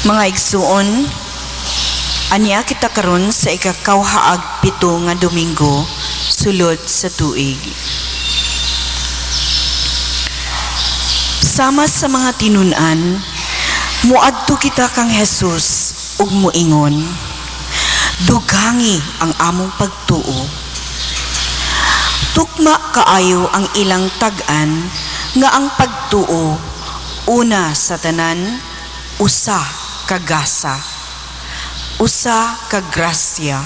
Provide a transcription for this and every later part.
Mga igsuon, aniya kita karon sa ikakawhaag 7 nga Domingo sulod sa tuig. Sama sa mga tinun-an, muadto kita kang Jesus ug muingon, dughangi ang among pagtuo. Tukma kaayo ang ilang tag-an nga ang pagtuo una sa tanan usa ka gasa, usa ka grasya.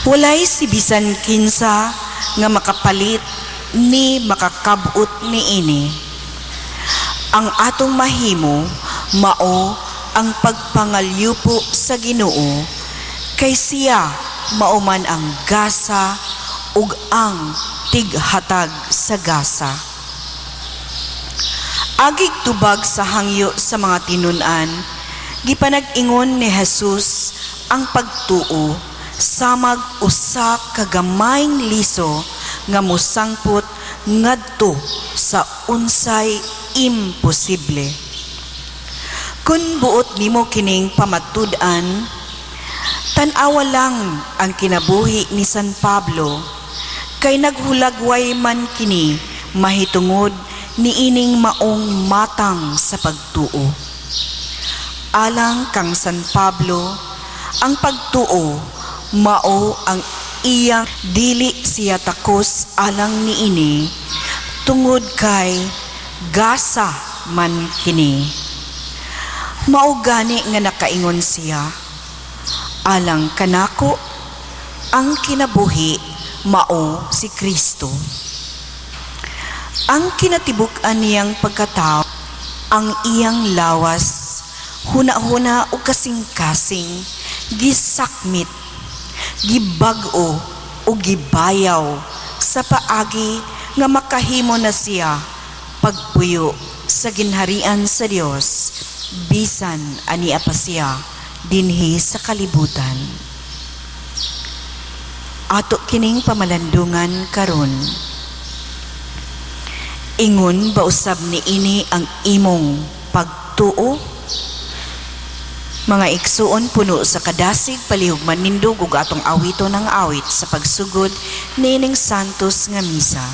Walay si bisan kinsa nga makapalit ni makakabut niini. Ang atong mahimo mao ang pagpangalyupo sa Ginoo, kay siya mao man ang gasa ug ang tighatag sa gasa. Agig tubag sa hangyo sa mga tinun-an, gipanag-ingon ni Jesus ang pagtuo samag usa ka gamayng liso nga mosangpot ngadto sa unsay imposible. Kun buot nimo kining pamatud-an, tan-awa lang ang kinabuhi ni San Pablo, kay naghulagway man kini mahitungod niining maong matang sa pagtuo. Alang kang San Pablo, ang pagtuo mao ang iyang dili siya takos alang niini, tungod kay gasa man kini. Mao gani nga nakaingon siya, alang kanako ang kinabuhi mao si Kristo. Ang kinatibuk-an niyang pagkatao, ang iyang lawas, huna-huna o kasing-kasing, gisakmit, gibag-o o gibayaw sa paagi nga makahimo na siya pagpuyo sa ginharian sa Dios, bisan ania pa siya dinhi sa kalibutan. Ato kining pamalandungan karon. Ingon ba usab ni ini ang imong pagtuo? Mga igsuon, puno sa kadasig palihog manindog ug atong awito ng awit sa pagsugod nining santos nga misa.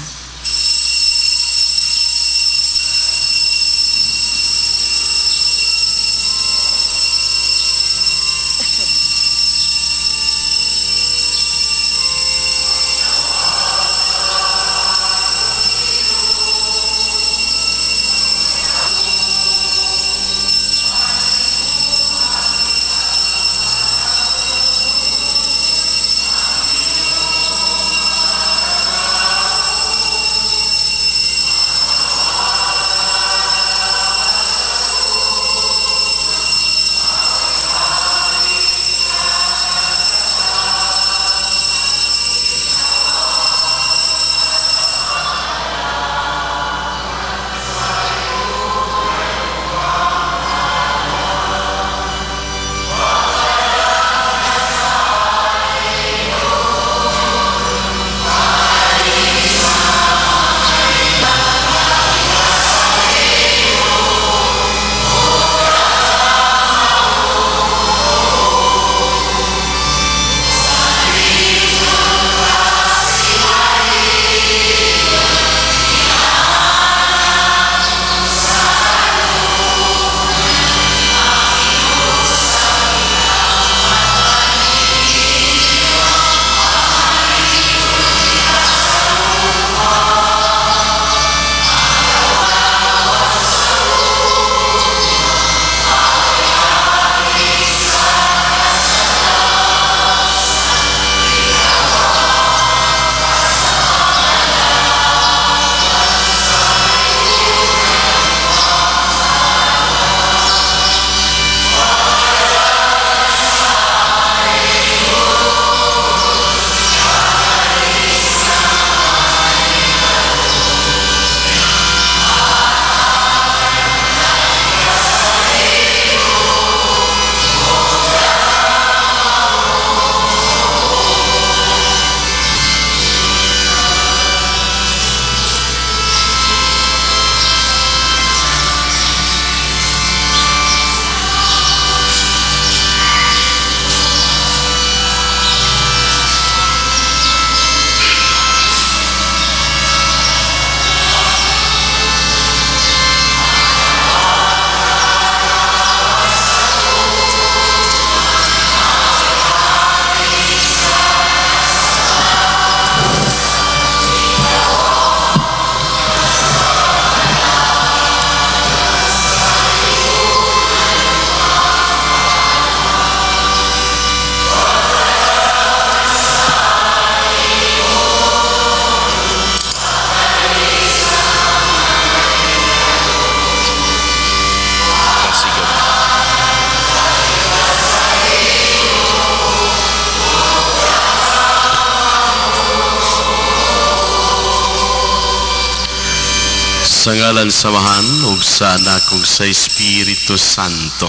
Sa ngalan samahan ug sa Anak ug sa Espiritu Santo.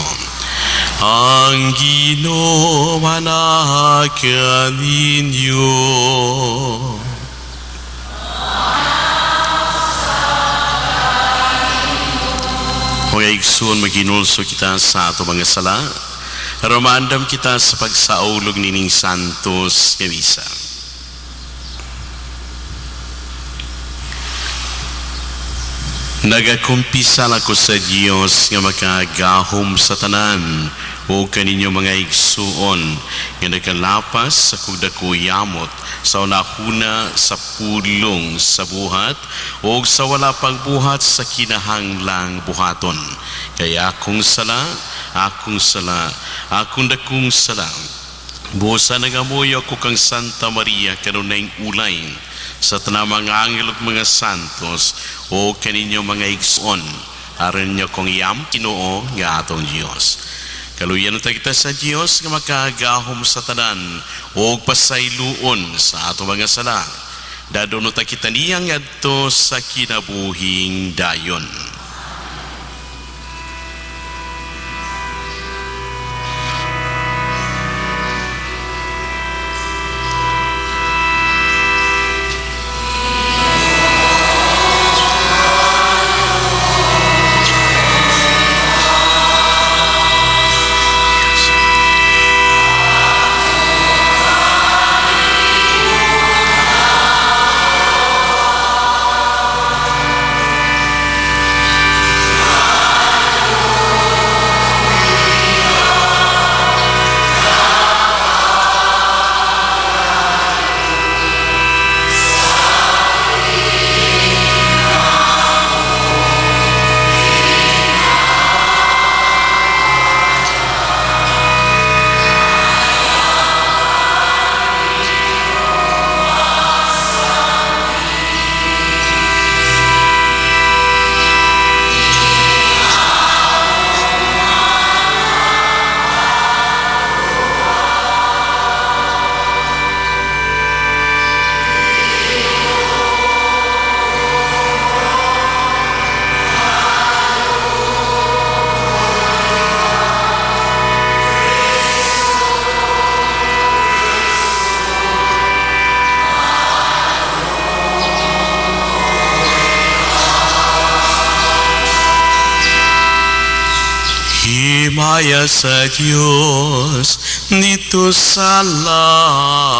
Ang Ginoo manahakan ninyo. Mga igsoon, maginulso kita sa ato mga sala. Romandam kita sa pagsaulog nining Santos nga misa. Nagakumpisal ako sa Dios nga makagahom sa tanan o kaninyo mga igsuon nga nagkalapas sa kudakuyamot sa unahuna sa pulong sa buhat o sa wala pang buhat sa kinahanglang buhaton. Kaya akong sala, akong dakong sala. Busa nagamoy ako kang Santa Maria kanunay ulayn sa tanang mga anghel ug mga santos o kaninyo mga igsoon aron nyo kong iyam Ginoo nga atong Dios. Kaluyan ta kita sa Dios nga makagahom sa tanan o pasayloon sa atong mga sala. Dadon ta kita niya ngadto sa kinabuhing dayon. Himaya sa Diyos nito sa langit.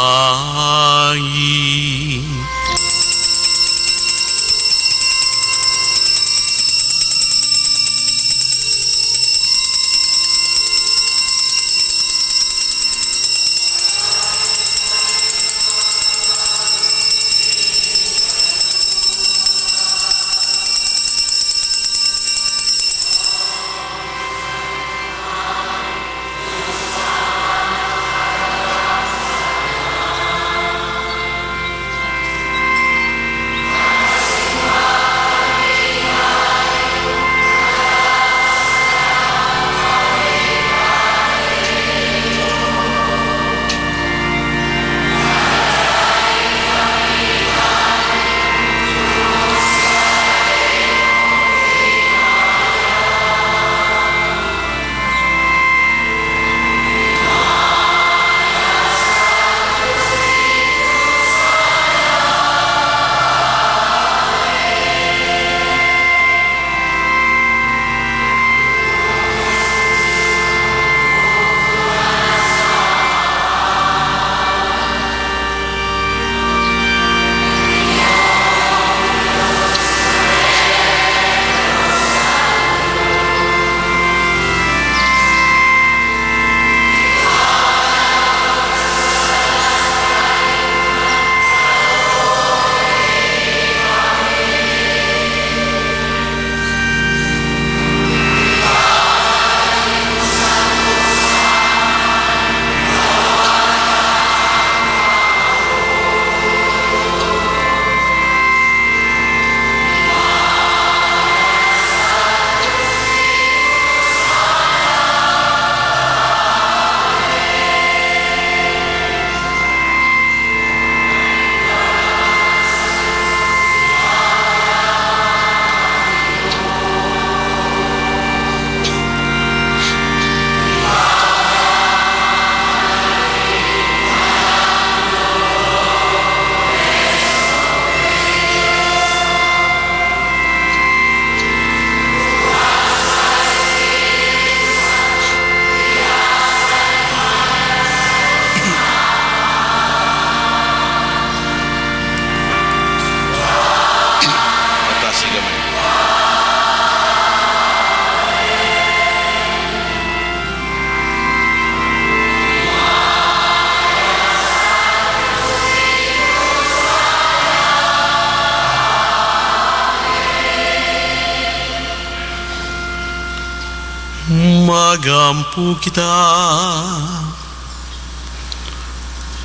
magampo kita.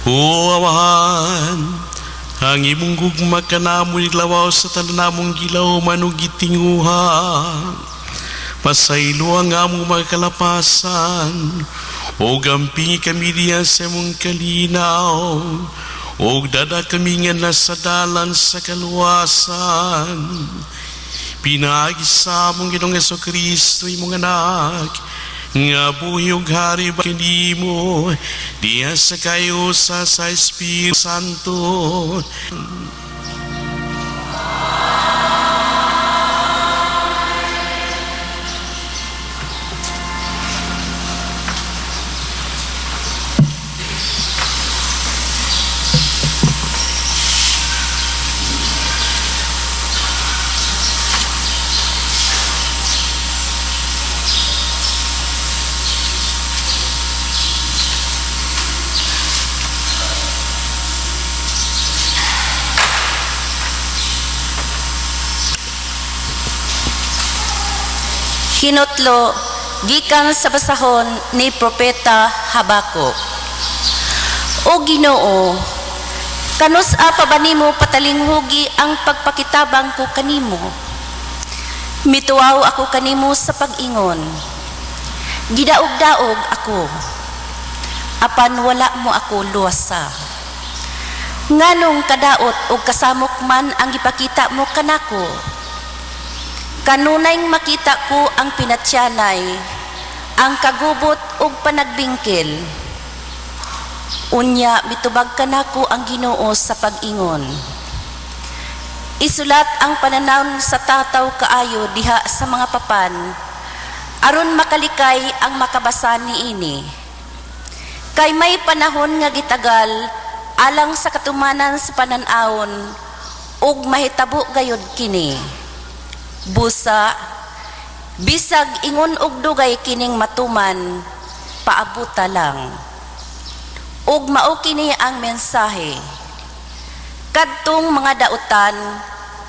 O Amahan, ang imong gugma kanamo nilawaw sa talanamong gilaw manugitinguhan. Pasaylo ang among mga kalapasan, o gampingi kami diyan sa imong kalinaw, o dada kami nga nasa dalan sa kaluwasan. Pinagi sa among Ginoong Jesucristo, imong anak, nga buhi ug hari ba kanimo, diya sa kayo sa Espiritu Santo. Kinutlo gikan sa basahon ni Propeta Habakuk. O Ginoo, kanus-a pa ba nimo patalinghugi ang pagpakitabang ko kanimo? Mituaw ako kanimo sa pag-ingon. Gidaog-daog ako, apan wala mo ako luwasa. Nganong kadaot o kasamok man ang ipakita mo kanako? Kanunay makita ko ang pinatyanay, ang kagubot ug panagbingkil. Unya mitubag kanako ang Ginoo sa pag-ingon. Isulat ang pananaw sa tataw kaayo diha sa mga papan, aron makalikay ang makabasa niini. Kay may panahon nga gitagal alang sa katumanan sa pananawon ug mahitabo gayud kini. Busa, bisag ingon og dugay kining matuman, paabuta lang. Ug mao kini ang mensahe. Kadtong mga dautan,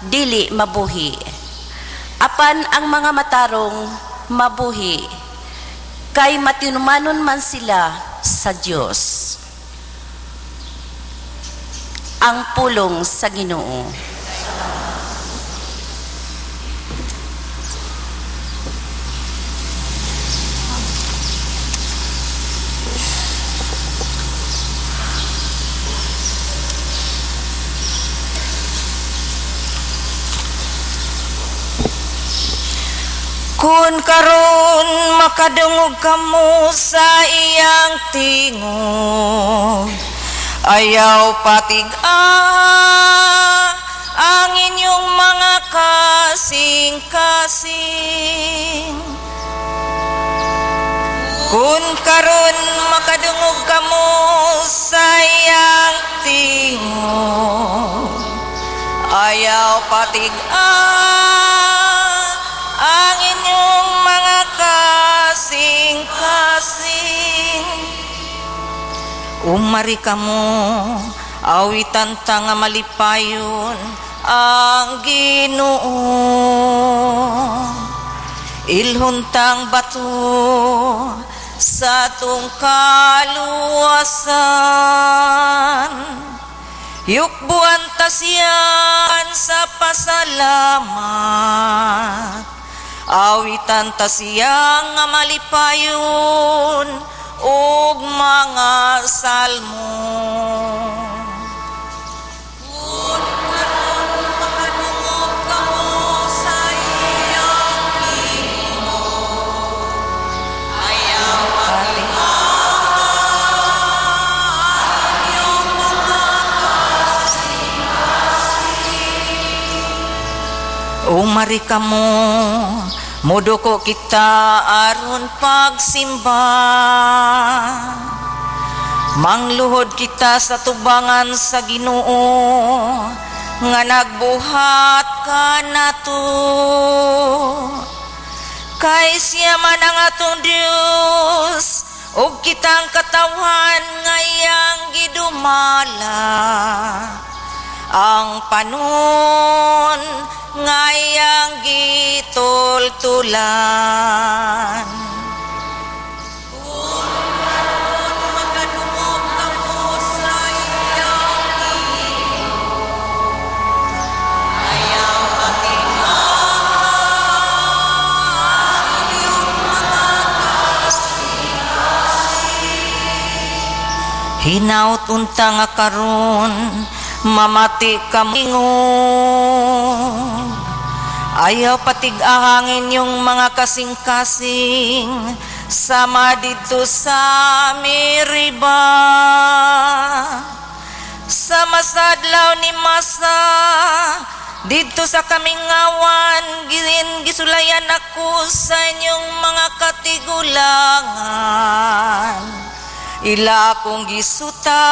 dili mabuhi. Apan ang mga matarong, mabuhi. Kay matinumanon man sila sa Dios. Ang pulong sa Ginoo. Kun karon makadungog kamo sa iyang tingog, ayaw ang inyong mga kasing-kasing. Kun karon makadungog kamo sa iyang tingog, ayaw ang inyong mga kasing-kasing. Umari kamo, awitan ta nga malipayon ang Ginoo. Ilhuntang bato sa atong kaluwasan. Yukbuan ta siyan sa pasalamat. Awitan ta siyang nga malipayon ug mga salmo. Kun karon makadungog kamo sa iyang tingog, ayaw ang iyong mga kasing-kasing. Umari kamo, muduko kita aron pagsimba. Mangluhod kita sa tubangan sa Ginoo nga nagbuhat kanato. Kay siya man ang atong Dios ug kitang katawhan nga iyang gidumala. Ang panon nga iyang gitultulan. hinaut unta nga karon mamati ka mingog. Ayaw patig-ahangin yung mga kasing-kasing sama dito sa Miriba. Sa masadlaw ni Masa dito sa Kamingawan gisulayan ako sa inyong mga katigulangan. Ila akong gisuta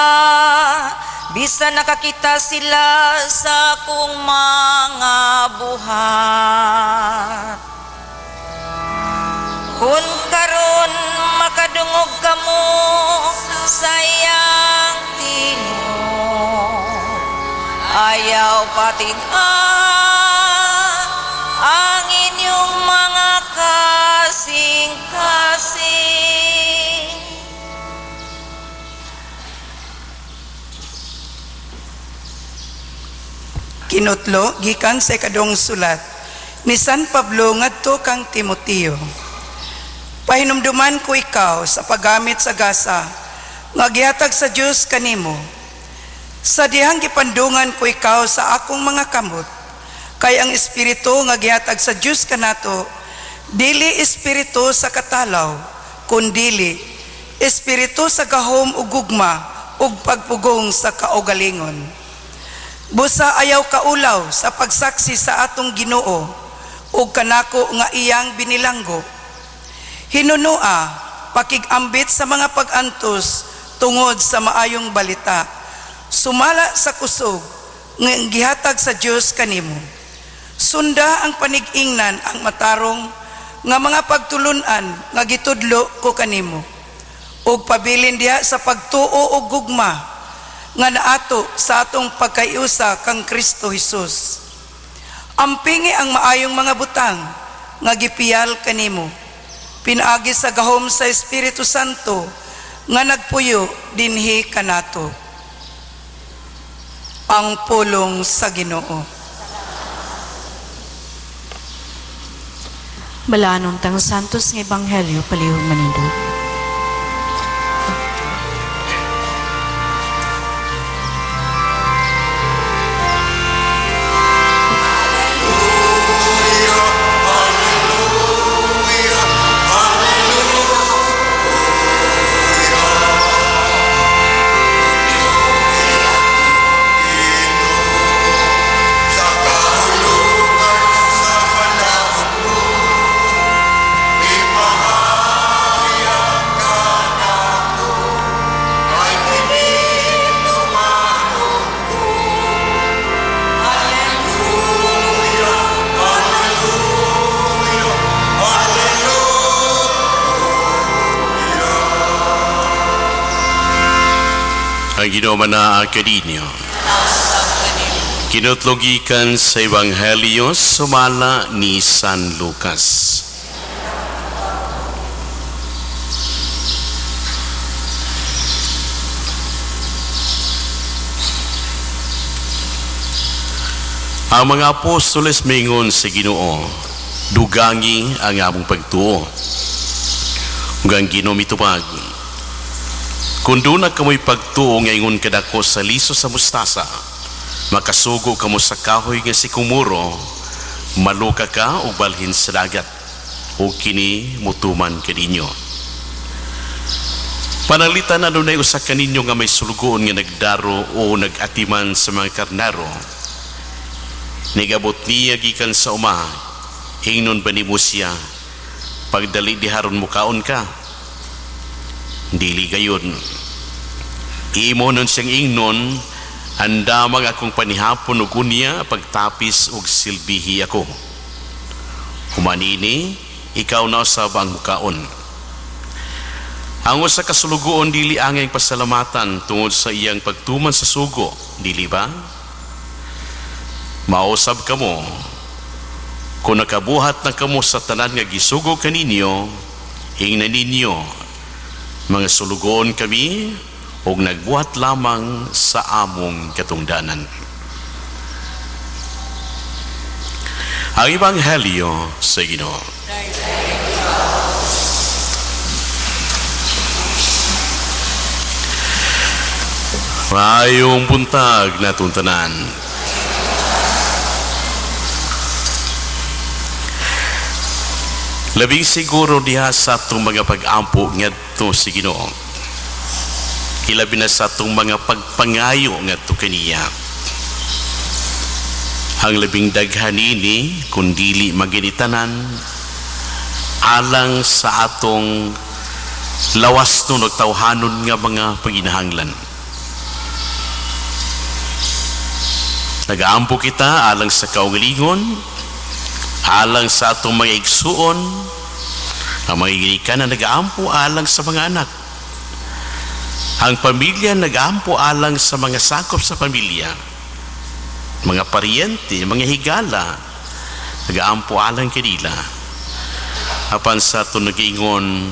bisa nakakita sila sa akong mga buhat. Kung karon makadungog kamo sa iyang tingog, ayaw ang inyong mga kasing-kasing. Kinutlo gikan sa ikadong sulat ni San Pablo ngadto kang Timoteo. Pahinumduman ko ikaw sa paggamit sa gasa nga gihatag sa Dios kanimo. Sa dihang gipandungan ko ikaw sa akong mga kamot, kay ang espiritu nga gihatag sa Dios kanato dili espiritu sa katalaw, kundili espiritu sa gahom ug gugma ug pagpugong sa kaugalingon. Busa ayaw kaulaw sa pagsaksi sa atong Ginoo ug kanako nga iyang binilanggo. Hinunua pakigambit sa mga pag-antos tungod sa maayong balita. Sumala sa kusog nga gihatag sa Dios kanimo. Sunda ang panig-ingnan ang matarong nga mga pagtulunan nga gitudlo ko kanimo. Ug pabilin diha sa pagtuo ug gugma nga naato sa atong pagkayusa kang Kristo Jesus. Ampingi ang maayong mga butang nga gipiyal kanimo. Pinaagi sa gahom sa Espiritu Santo nga nagpuyo dinhi kanato. Ang pulong sa Ginoo. Balanon tang santos nga ebanghelyo palihog manindog. Ang Ginoo na kaninyo. Kinutlogikan sa Ebanghelyo sumala ni San Lucas. Ang mga apostoles mingon sa Ginoo, dugangi ang among pagtuo. Ug ang Ginoo mitupag, kung doon na kamo'y pagtuo ngayon kadako sa liso sa mustasa, makasugo kamo sa kahoy nga si kumuro, maluka ka o balhin sa dagat, o kini mutuman kaninyo. Panalitan na doon ay usa kaninyo nga may sulugoon nga nagdaro o nagatiman sa mga karnaro. Nigabot niya gikan sa uma, ingnon ba ni mo siya, pagdali diharon mo kaon ka? Dili gayon. Imo nun siyang ingnon, andamang akong panihapon ug unya pagtapis ug silbihi ako. Humanini, ikaw na usab ang mukaon. Ang usa ka sulugoon dili angay pasalamatan tungod sa iyang pagtuman sa sugo, dili ba? Mausab kamo, kung nakabuhat na kamo sa tanan nga gisugo kaninyo, hingnan ninyo, mga sulugoon kami ug nagbuhat lamang sa among katungdanan. Ang Ebanghelyo sa Ginoo. Maayong buntag na tuntanan. Labing siguro diha sa atong mga pag-ampo ngadto si Ginoo. Ilabi na sa atong mga pagpangayo ngadto kaniya. Ang labing daghan ini kun dili maginitanan alang sa atong lawas nun o tawhanon nga mga paginahanglan. Nagaampo kita alang sa kaugalingon, alang sa atong mga igsuon, ang mga igilikan na nagaampo alang sa mga anak. Ang pamilya nagaampo alang sa mga sakop sa pamilya. Mga paryente, mga higala, nagaampo alang kanila. Apan sa ito nag-ingon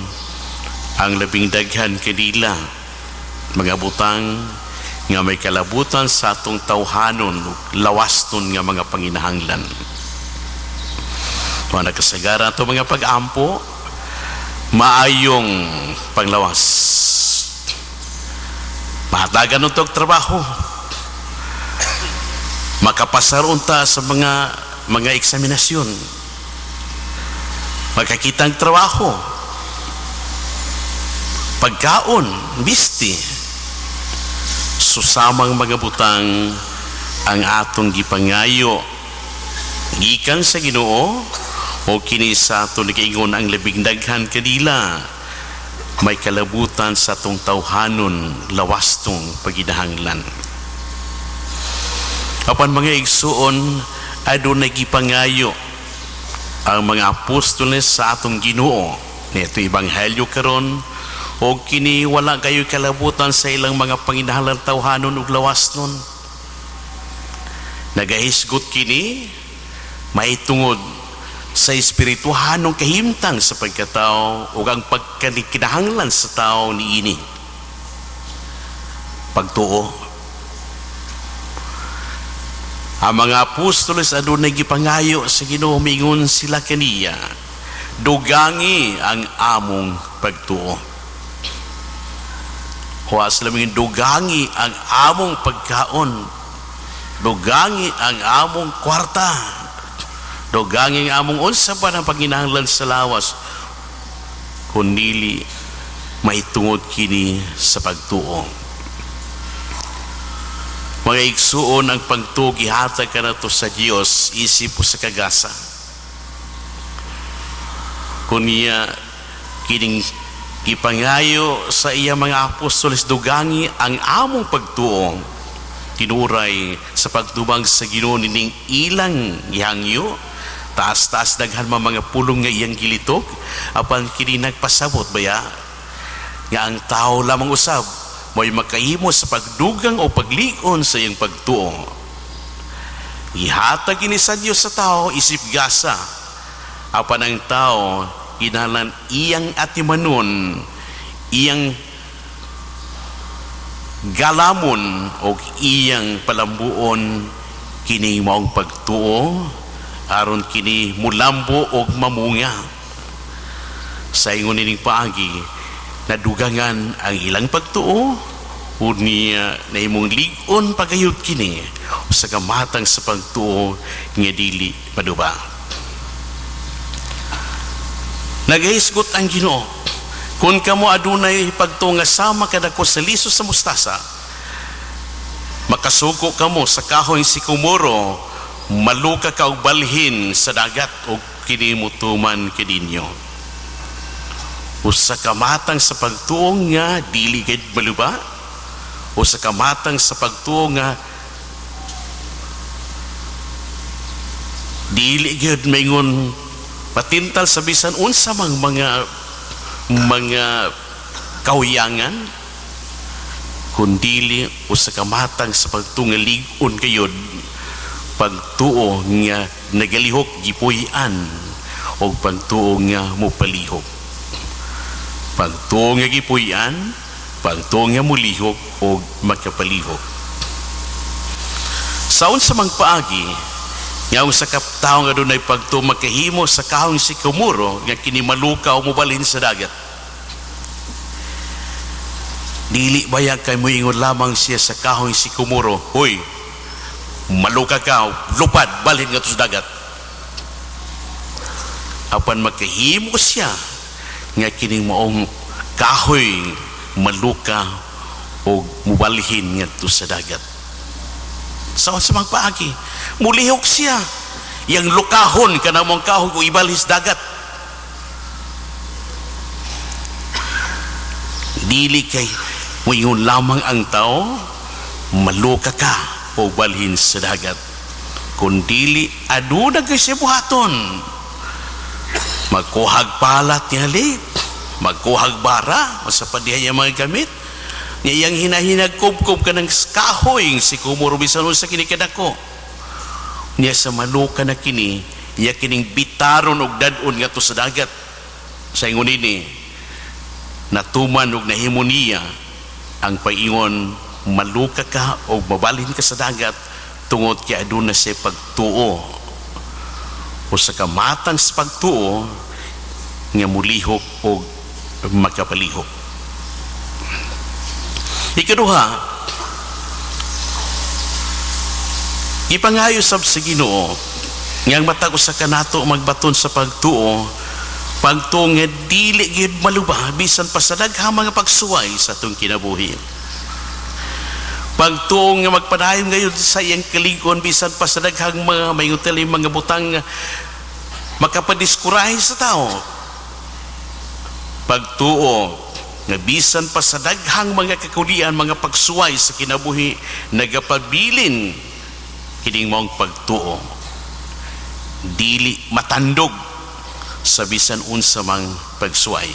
ang labing daghan kanila, mga butang nga may kalabutan sa atong tawhanon, lawaston nga mga panginahanglan. Mga nakasagara ito mga pag-ampo, maayong panglawas. Mahatagan itong trabaho. Makapasaron ta sa mga eksaminasyon. Magkakitang trabaho. Pagkaon, bisti. Susamang mga butang ang atong gipangayo. Gikan sa Ginoo o kini sa atong nagaingon ang labing daghan kanila. May kalabutan sa atong tawhanon, lawastong paginahanglan. Apan mga igsuon, adunay gipangayo ang mga apostoles sa atong Ginoo. Neto ebanghelyo karon o kini wala kayo kalabutan sa ilang mga panginahanglan tawhanon ug lawas nun. Nagahisgot kini may tungod sa espirituhanong kahimtang sa pagkatao ug ang pagkinahanglan sa tao niini. Pagtuo. Ang mga apostoles adunay gipangayo sa Ginoo, mingon sila kaniya, dugangi ang among pagtuo. Huwas lamang dugangi ang among pagkaon, dugangi ang among kwarta, dugangi ang among unsa pa ng panginahanglan sa lawas, kundi may tungod kini sa pagtuo. Mga igsuon ang pagtuo gihatag kanato sa Dios isip sa kagasa. Kunya kining gipangayo sa iya mga apostoles, dugangi ang among pagtuo, tinuray sa pagtubang sa Ginoo nining ilang gihangyo, taas-taas daghan mga pulong nga iyang gilitok, apan kini nagpasabot baya nga ang tao lamang usab mo'y makahimo sa pagdugang o pagligon sa iyang pagtuo. Ihatag ini sa Dios sa tao isip gasa, apan ang tao kinahanglan iyang atimanon, iyang galamon o iyang palambuon kini maong pagtuo aron kini mulambo o mamunga. Sa ingon nining paagi nadugangan ang ilang pagtuo unya na imong ligon pagayud kini sa kamatang sa pagtuo nga dili paduba. Nagahisgot ang Ginoo, kung kamo adunay pagtuo nga sama kadako sa liso sa mustasa, makasuko kamo sa kahoy sikomoro, maluka ka og balhin sa dagat o kini mutuman kininyo. Usa kamatang sa pagtuo nga dili gid maluba, o sa kamatang sa pagtuo nga dili gid maingon patintal sa bisan unsa mang mga kahuyangan, kundili o sa kamatang sa pagtuo nga ligon kayod, pagtuo nga nagalihok gipuy-an o pagtuo nga mupalihok. Pagtuo nga gipuy-an, pagtuo nga mulihok o magkapalihok. Sa unsa mang paagi nga sa kaptaon nga dunay pagtuo makahimo sa kahong sikomoro nga kini maluka o mubalhin sa dagat. Dili baya kay mo ingon lamang siya sa kahoy si Kumuro, "Hoy, maluka ka, lupad, balhin nga to sa dagat." Apan makahimo siya nga kining maong kahoy maluka o mubalhin nga to sa dagat. Sa magpaagi, mulihok siya. Yang lukahon ka na mong kahoy o ibalhis dagat. Dili kay mo ingon lamang ang tao, maluka ka o balhin sa dagat. Kung dili, aduna ka siya buhaton. Magkuhag palat niya li, magkuhag bara, o sa padihan niya mga gamit. Ngayang hinahinag-kubkub ka ng kahoy, si Kumuro bisan sa kinikadako. Niya sa maluka na kini, niya kining bitaron og dadon nga to sa dagat. Sa ingon ini, natuman og nahimo niya ang paingon, maluka ka o mabalhin ka sa dagat tungod kay aduna siya pagtuo. O sa kamatang sa pagtuo, nga mulihok o makapalihok. Ikaduha, ipangayo sab sa Ginoo ngang matag usa ka nato magbaton sa pagtuo nga dili gyud malubha bisan pa sa daghang mga pagsuway sa atong kinabuhi. Pagtuo nga magpadayon gayud sa iyang kalig-on bisan pa sa daghang mga mayutali mga butang makapadiskuray sa tao. Pagtuo nga bisan pa sa daghang mga kakulian mga pagsuway sa kinabuhi nagapabilin kining maong pagtuo, dili matandog sa bisan unsa mang pagsuway.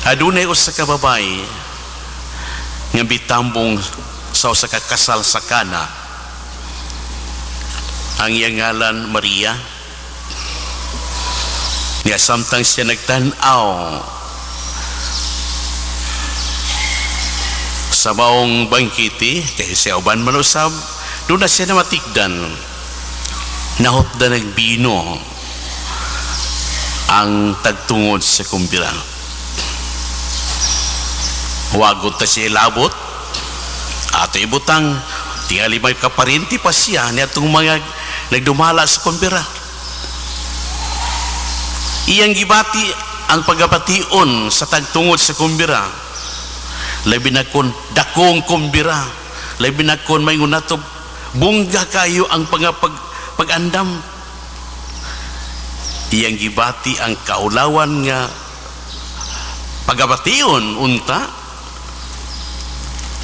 Adunay usa ka babae nga bitambong sa usa ka kasal sa Kana. Ang iyang ngalan Maria. Niya samtang siya nagtan-aw sa maong bangkiti kay siya uban man usab, doon na siya na matikdan nahotda nagbino ang tagtungod sa kumbira. Wagot ta siya labot ato ibutang tingali may kaparinti pa siya niya itong mga nagdumala sa kumbira. Iyang gibati ang pagapation sa tagtungod sa kumbira. Labi na kon dakong kumbira, labi na kon may ngunatob bungga kayo ang pag-andam. Iyang gibati ang kaulawan nga pagabation unta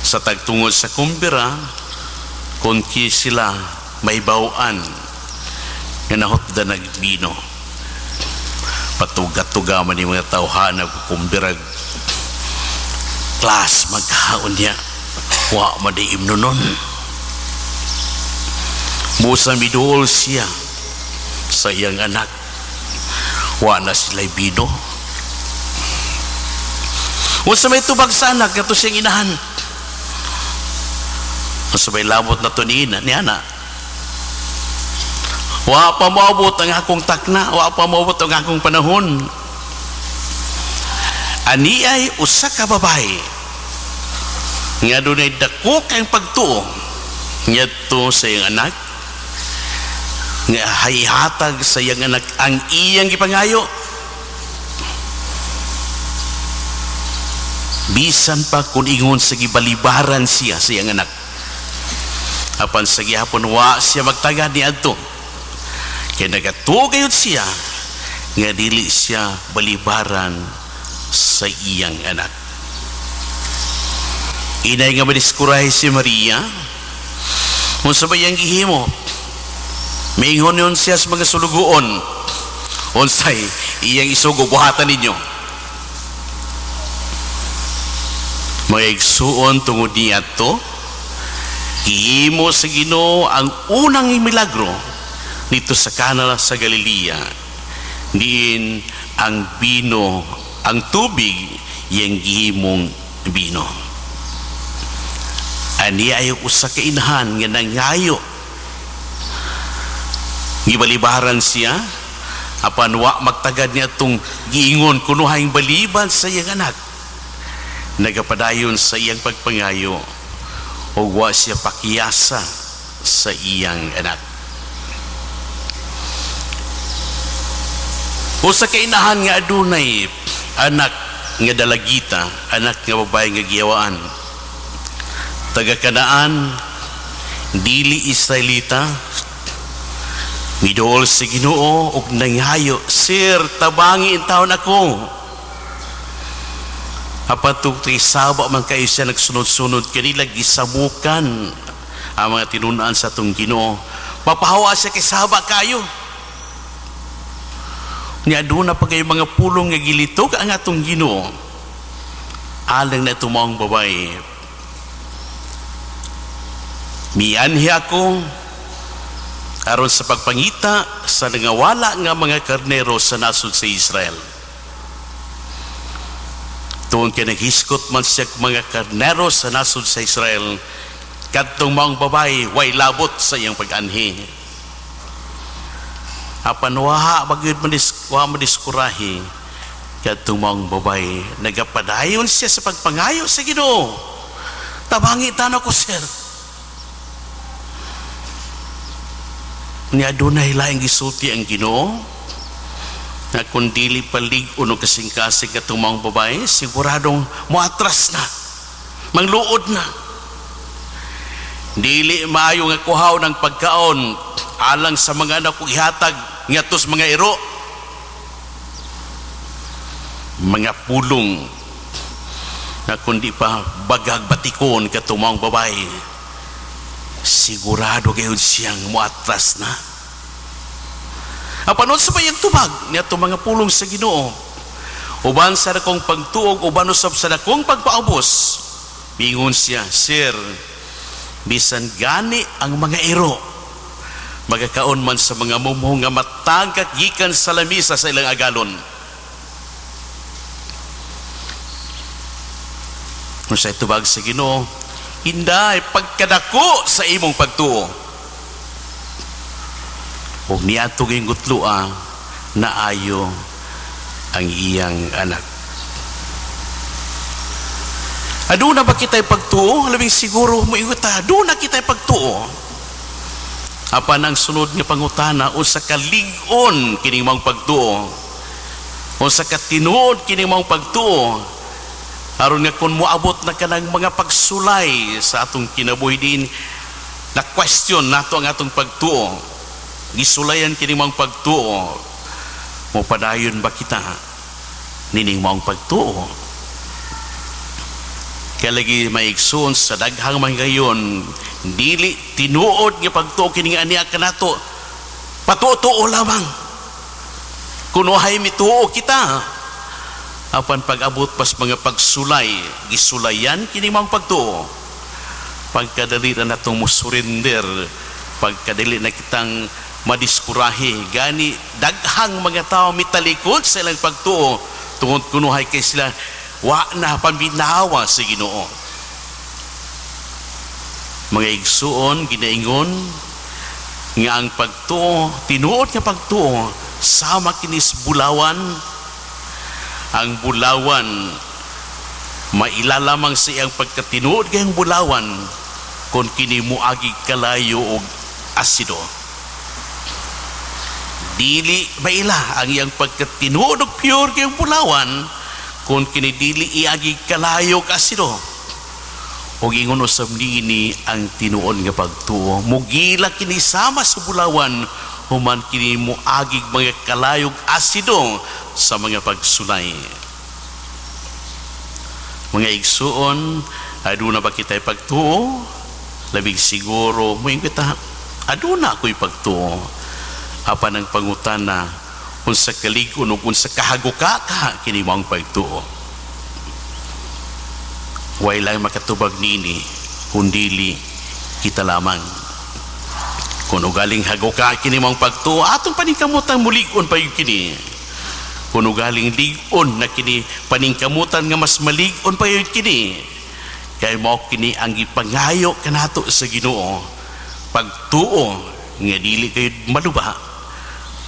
sa tagtungod sa kumbira kung ki sila may bawaan nga nahotda nagbino. Patuga-tuga man yung mga tawhan na kumbirag klas magkaon niya wa madiim nun musa miduol siya sa iyang anak wa na sila'y bino. Musa may tubag sa anak na to siyang inahan, musa may labot na to ni ana, wa pa maabot ang akong takna, wa pa maabot ang akong panahon. Ani ay usa ka babae nga dunay dako kayong pagtuo ngadto sa iyang anak, nga hayhatag sa iyang anak ang iyang gipangayo bisan pa kung ingon sa gibalibaran siya sa iyang anak. Apan sa gihapon wa siya magtagad niadto kay nagatuo gayud siya nga dili siya balibaran sa iyang anak. Inay nga madiskuray si Maria kung sa bayang gihimo mingon yun siya sa mga sulugoon unsay iyang isugo buhatan ninyo. Mga igsuon tungod niya to gihimo sa Ginoo ang unang milagro dito sa Kana sa Galilea, diin ang bino, ang tubig yang gihimong bino. Ani ay usa ka inahan nga nangayo gibalibaran siya apan wa magtagad niya itong giingon kunuhayng baliban sa iyang anak, nagapadayon sa iyang pagpangayo o wa siya pakiyasa sa iyang anak. O sa kainahan nga adunay anak nga dalagita, anak nga babae nga giyawaan, taga Kanaan, dili Israelita, midool sa Ginoo ug nanghayo, Sir, tabangi in taon ako. Apatog tay saba man kayo siya nagsunod-sunod kanila gisamukan ang mga tinunaan sa atong Ginoo. Papahawa siya kay saba kayo. Nya aduna pa kayo mga pulong nga gilitog ang atong Ginoo. Alang na tumawang babae. Mianhi ako aron sa pagpangita sa nangawala nga mga karnero sa nasod sa Israel. Tuon kay naghiskot man siya mga karnero sa nasod sa Israel, kadtong maong babae way labot sa iyang pag-anhi. Apan waha bagid maniskurahi kadtong maong babae, nagapadayon siya sa pagpangayo sa Ginoo. Tabangi tanaw ko, Sir. Ni adunay laing gisulti ang Ginoo na kung dili palig uno kasing-kasing katong maong babae, siguradong moatras na, mangluod na. Dili maayo nga kuhaw ng pagkaon alang sa mga anak kong ihatag ngatos mga iro, mga pulong na kundi pa bagag batikon katong maong babae, sigurado gayon siyang moatras na. Apanon sa bayang tubag niya itong mga pulong sa Ginoo, uban sa dakong pagtuog, uban usab sa dakong pagpaubos, bingon siya, Sir, bisan gani ang mga iro magakaon man sa mga mumho nga matagak gikan sa lamisa sa ilang agalon. Kung sa itubag sa Ginoo, hinday pagkadako sa imong pagtuo. O niadtong ing gutlua na ayo ang iyang anak. Aduna ba kita'y pagtuo? Labing siguro moingon ta, aduna kita'y pagtuo. Apan ang sunod nga pangutana, o sa kalig-on kining maong pagtuo, o sa katinuod kining maong pagtuo, aron nga kung moabot na kanang mga pagsulay sa atong kinabuhi din, na question nato ang atong pagtuo, gisulayan kining maong pagtuo, mo padayon ba kita nining maong pagtuo? Kaya lagi maigsoon sa daghang mangayon, dili tinuod nga pagtuo kining aniya kanato, patuo lamang kunuhay mituo kita. Apan pag-abot pas mga pagsulay, gisulayan kining maong pagtuo, pagkadali na natong musurrender, pagkadali na kitang madiskurahi, gani daghang mga tao mitalikod sa ilang pagtuo tungod kunuhay kay sila wa na pambinawa sa Ginoo. Mga igsuon ginaingon nga ang pagtuo, tinuod nga pagtuo, sama kinis bulawan. Ang bulawan mailalamang sa iyang pagkatinuod kayang bulawan kung kini muagi kalayo og asido. Dili maila ang iyang pagkatinuod og pure kayang bulawan kung kini dili iagi kalayo og asido. Og ingon usab niini ang tinuod nga pagtuo, mugila kini sama sa bulawan human kini muagig mga kalayo og asido sa mga pagsulay. Mga igsuon, aduna ba kita'y pagtuo? Labing siguro mo kita, aduna ako'y pagtuo. Apan ang pangutana, kung sa kalig-on o kung sa kahaguka ka kini maong pagtuo. Way lang makatubag nini kundili kita lamang. Kung ugaling haguka kini maong pagtuo, atong paningkamutang mulig-on pa yung kini. Kung ugaling lig-on na kini paningkamutan nga mas malig-on pa yung kini, kaya mo kini ang ipangayo kanato sa Ginoo, pagtuo nga dili kayo maluba,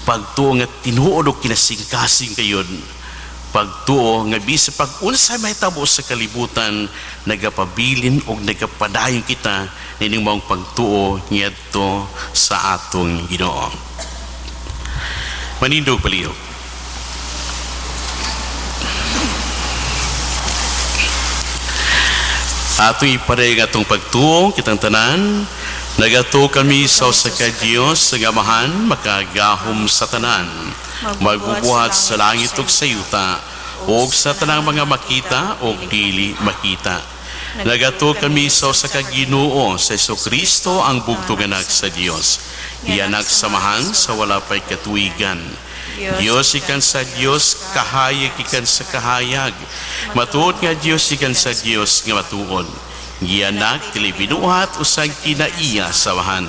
pagtuo nga tinuod o kinasingkasing kayon, pagtuo nga bisa pag unsay mahitabo sa kalibutan nagapabilin o nagapadayon kita nining maong pagtuo ngadto sa atong Ginoo. Manindog palihog. Atong iparay nga atong pagtuo kitang tanan, nagato kami sa usa ka Dios sa gamahan makagahom sa tanan, magbubuhat sa langit ug sa yuta, ug sa tanang mga makita ug dili makita. Nagato kami sa usa ka Ginoo sa Jesucristo ang bugtong anak sa Dios. Iyanak samahan sa wala pay katuigan. Dios ikan sa Dios, kahayag ikan sa kahayag. Matuod nga Dios ikan sa Dios nga matuod. Giyanak tili binuhat usag kinaiya samahan.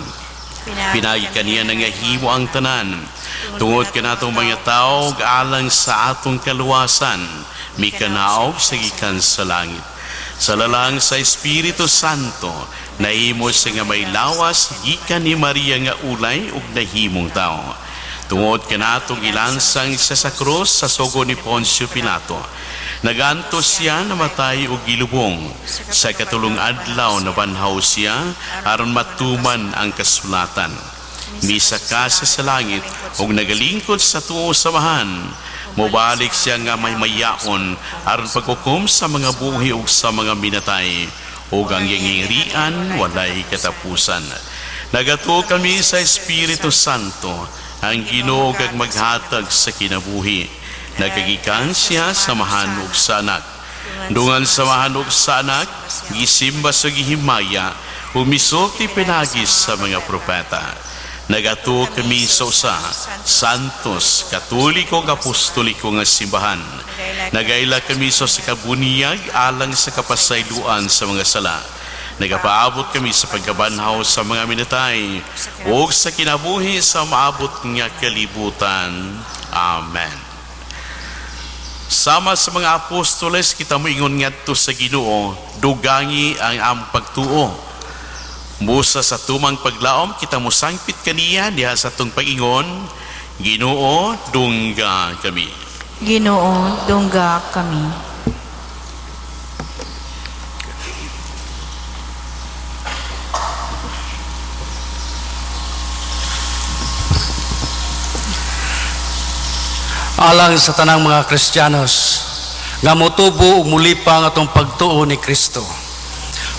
Pinagi kaniya na nga himo ang tanan. Tungod kanatong mga tao alang sa atong kaluwasan, may kanaog sa gikan sa langit. Sa lalang sa Espiritu Santo, nahimo siya nga may lawas gikan ni Maria nga ulay ug nahimong tao. Tungod kanatong ilansang siya sa krus sa sugo ni Poncio Pilato, nagantos siya namatay og gilubong. Sa katulong adlaw na banhaw siya aron matuman ang kasulatan. Misa ka siya sa langit ug nagalingkod sa tuo samahan. Mobalik siya nga may mayaon aron paghukom sa mga buhi ug sa mga minatay, ug ang yangingrian walay katapusan. Nagato kami sa Espiritu Santo, ang Ginoo kag maghatag sa kinabuhi. Nagagikan siya sa mahanog sa anak. Dungan sa mahanog sa anak, gisimba sa gihimaya, umisulti pinagis sa mga propeta. Nagato kami sa usa, santos, katoliko ug apostoliko nga simbahan. Nagaila kami sa kabunyag alang sa kapasayloan sa mga sala. Nagapaabot kami sa pagkabanhaw sa mga minatay ug sa kinabuhi sa maabot nga kalibutan. Amen. Sama sa mga apostoles kita moingon ngadto sa Ginoo, dugangi ang pagtuo. Musa sa tumang paglaom kita musangpit kaniya diha sa atong pag-ingon, Ginoo dungga kami. Ginoo, dungga kami. Alang sa tanang mga Kristiyanos nga motubo ug mulipang atong pagtuo ni Kristo,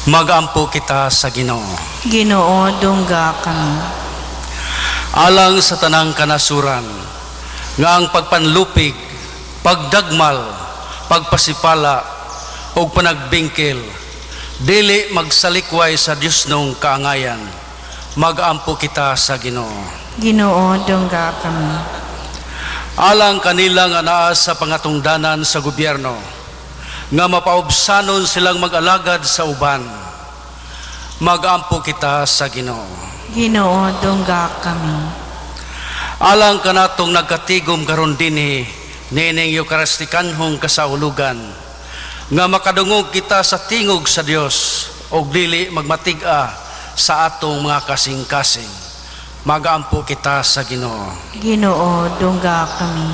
magampo kita sa Ginoo. Ginoo, dungga kami. Alang sa tanang kanasuran nga ang pagpanlupig, pagdagmal, pagpasipala ug panagbingkil dili magsalikway sa Dios nung kaangayan, magampo kita sa Ginoo. Ginoo, dungga kami. Alang kanila nga naa sa pangatungdanan sa gobyerno, nga mapaubsanon silang mag-alagad sa uban, magampo kita sa Ginoo. Ginoo, dungga kami. Alang kanatong nagkatigom karon dinhi nining Eucharistikanhong kasaulugan, nga makadungog kita sa tingog sa Dios og dili magmatig-a sa atong mga kasing-kasing, magampo kita sa Ginoo. Ginoo, dungga kami.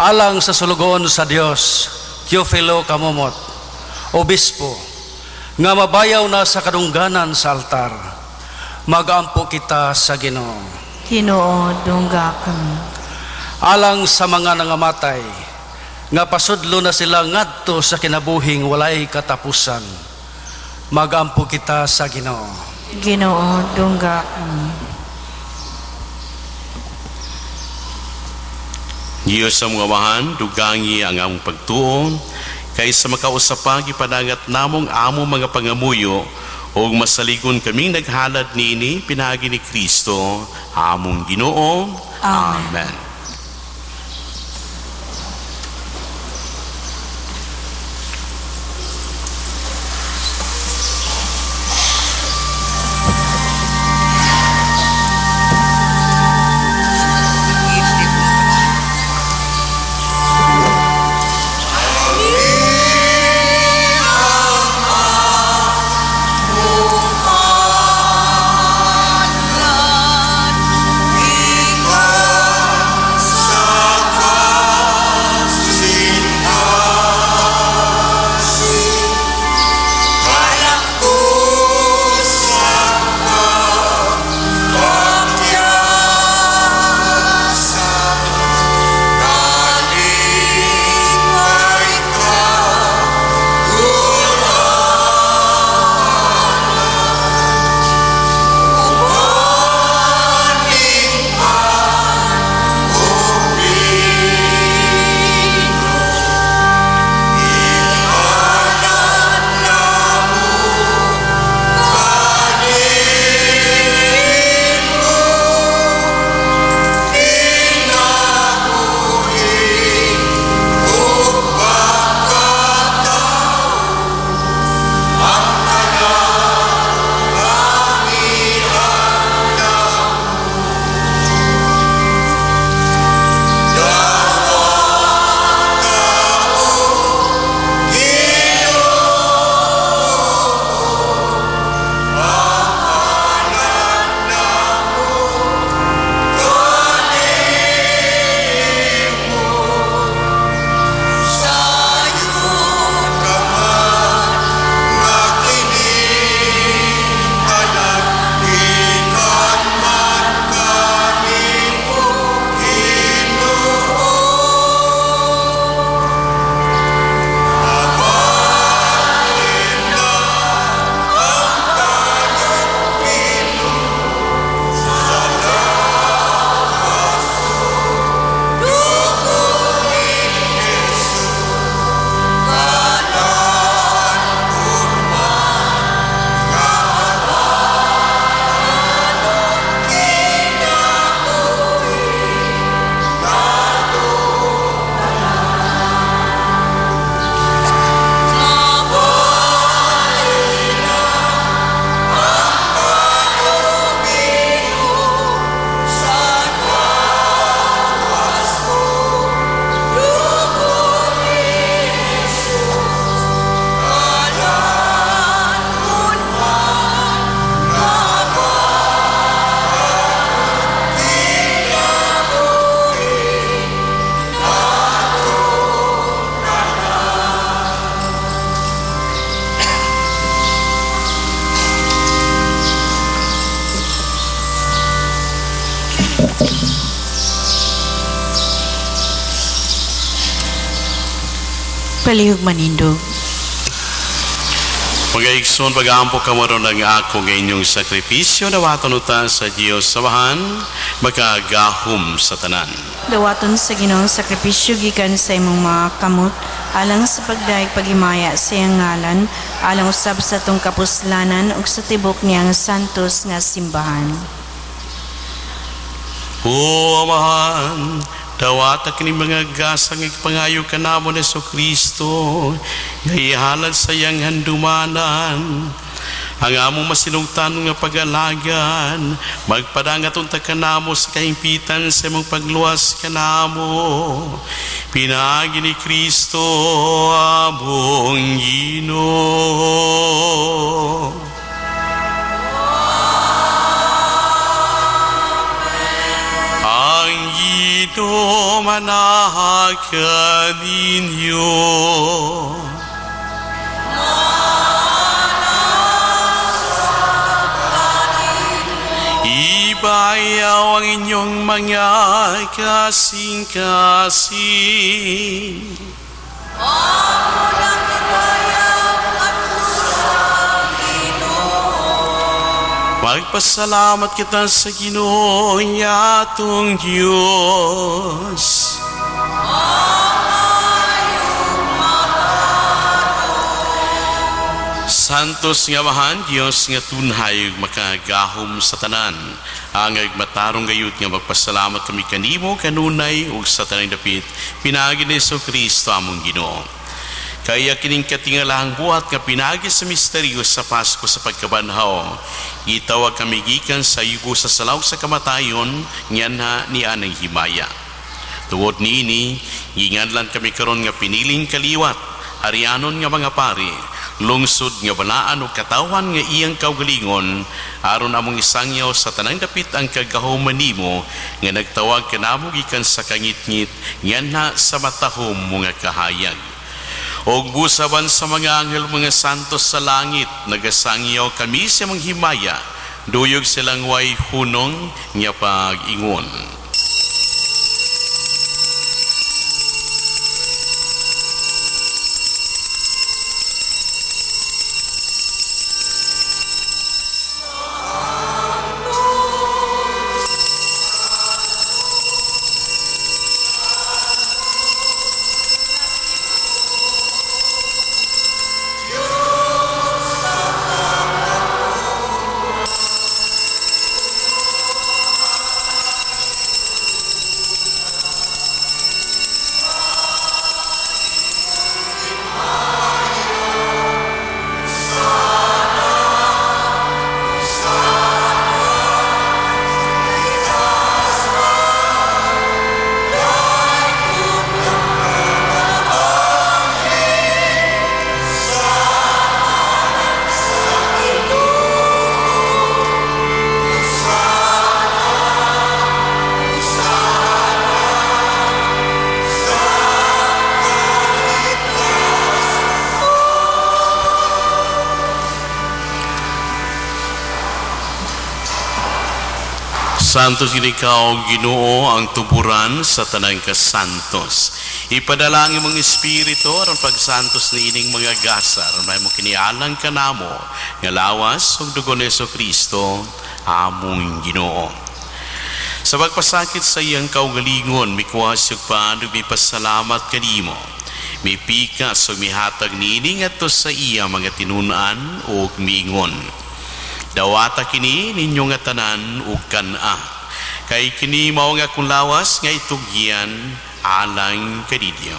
Alang sa sulugoon sa Dios, Teofilo Kamumot, obispo, nga mabayaw na sa kadungganan sa altar, magampo kita sa Ginoo. Ginoo, dungga kami. Alang sa mga nangamatay, nga pasudlo na sila ngadto sa kinabuhing walay katapusan, magampo kita sa Ginoo. Ginoo, dungga kami. Diyos sa mga amahan, dugangi ang among pagtuo, kaysa makausapag ipadagat namong amo mga pangamuyo, o masaligon kaming naghalad nini pinagi ni Kristo, among Ginoo. Amen. Ikaw Palihog manindog. Pag-aigson, pag-aampo ka mo ron ng ako ng inyong sakripisyo, dawaton uta sa Diyos samahan, magkagahom sa tanan. Dawaton sa Ginoong sakripisyo gikan sa imong mga kamot, alang sa pagdaig pagimaya sa iyang ngalan, alang usab sa tong kapuslanan ug sa tibok niyang santos nga simbahan. O Amahan, dawata kini mga gasang ipangayog ka namo ni Kristo, ngayihalad sa iyang handumanan. Ang among masinungtan nga pag-alagan, magpadangaton ta kanamo sa kahimpitan sa imong pagluwas kanamo. Pinagi ni Kristo among Ginoo. Ang Ginoo manahagan ninyo. Ibayaw ang inyong mga kasing-kasing. Magpasalamat kita sa Ginoo nga atong Diyos. Santos nga Amahan, Diyos nga tunhay ug makagahom sa tanan. Angay matarong gayud nga magpasalamat kami kanimo kanunay ug sa tanang dapit pinagi ni Kristo among Ginoo. Kaya kining katingalahang buhat nga pinagi sa misteryo sa Pasko sa pagkabanhaw, gitawag kami gikan sa yugo sa salaw sa kamatayon ngan na ni anang himaya. Tungod niini, ginganlan kami karon nga piniling kaliwat, harianon nga mga pari, lungsod nga balaan o katawan nga iyang kaugalingon, aron among isangyaw sa tanang dapit ang kagahuman nimo nga nagtawag kanamo gikan sa kangitngit ngan na sa matahom mga kahayag. Og busaban sa mga anghel mga santos sa langit, nagasangyaw kami sa mga himaya, duyog silang way hunong nga pag-ingon. Santos ikaw, Ginoo, ang tuburan sa tanang kasantos. Ipadala ang imong espiritu aron pagsantos ni ining mga gasa, aron may mo kinialang kanamo nga lawas ug dugo ni Kristo among Ginoo. Sa pagpasakit sa iyang kaugalingon, mikuwas ug paano mipasalamat kanimo. Mipikas ug mihatag niini ngadto sa iya mga tinunan ug miingon. Dawata kini ninyo nga tanan ug kana, kay kini mao nga akong lawas nga itugyan alang kadidyo.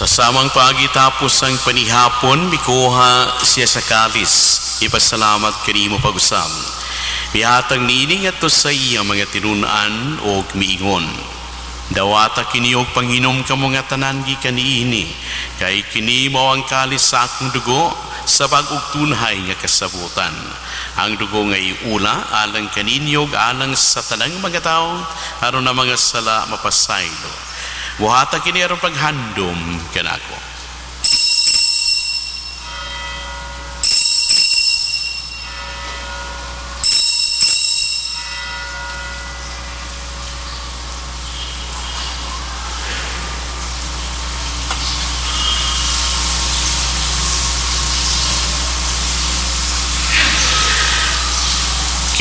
Sa samang pagitapos ang panihapon, mikuha siya sa kalis. Ipasalamat kanimo pag-usam. Mihatag nining ato sa iya mga tinunan o miingon. Dawata kini og panghinom ka mga tanan gikan niini, kay kini mao ang kalis sa akong dugo sa pag-ugtunhay nga kasabutan. Ang dugo nga iula alang kaninyo alang sa tanang mga tao aron na mga sala mapasaylo. Buhata kini aron paghandom kanako.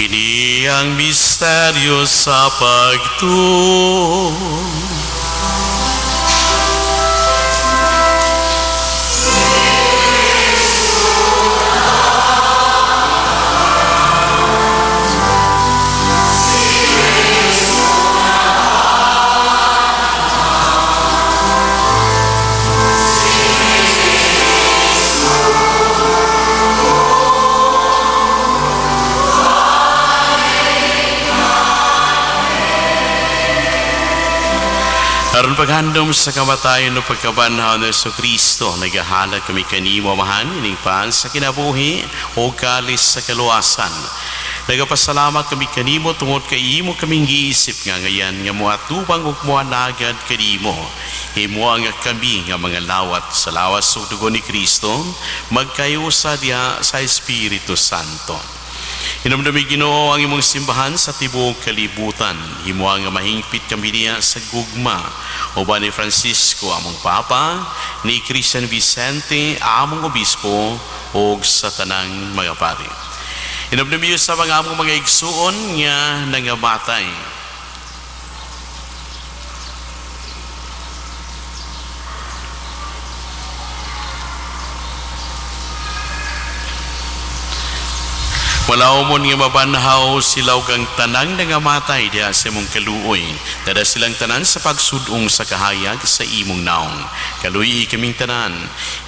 Kini ang misteryo sa pagtuo. Aron paghandom sa kamatayon no pagkabanhaw ni Kristo, nagahalag kami kanimo amahan ining paan sa kinabuhi o kalis sa kaluwasan. Nagapasalamat kami kanimo tungod kay imo kaming giisip nga ngayan nga moatubang ug moanagad kanimo. Himo nga kami nga mga lawat sa lawas ug dugo ni Kristo magkayusa diha sa Espiritu Santo. Hinumdumi Ginoo ang imong simbahan sa tibuok kalibutan. Himo nga mahingpit kami niya sa gugma. Uban ni Francisco among Papa, ni Christian Vicente among Obispo, o sa tanang mga pari. Hinumdumi sa mga among mga igsuon nga nangamatay. Wala umon nga mabanhaw silaw kang tanang nangamatay diha sa imong kaluoy. Dada silang tanan sa pagsudong sa kahayag sa imong naong. Kaluoy kaming tanan.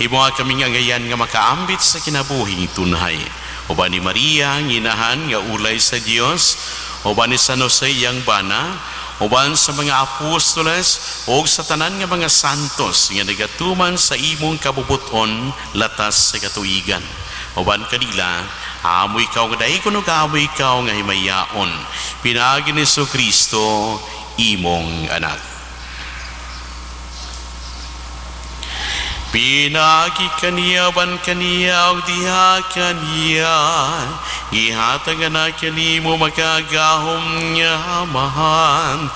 Himo kaming angayan nga makaambit sa kinabuhing tunhay. Uban ni Maria nginahan nga ulay sa Dios, uban ni San Jose yang bana, uban sa mga apostoles o sa tanan nga mga santos nga nagatuman sa imong kabubuton latas sa katuigan. Uban kanila, amoy ikaw nga dahi kuno amoy ikaw nga himayaon. Pinaagi ni Kristo imong anak. Pinagi kaniya ban kaniya og diha kaniya. Gihatag na kanimo magagahom nga amahan.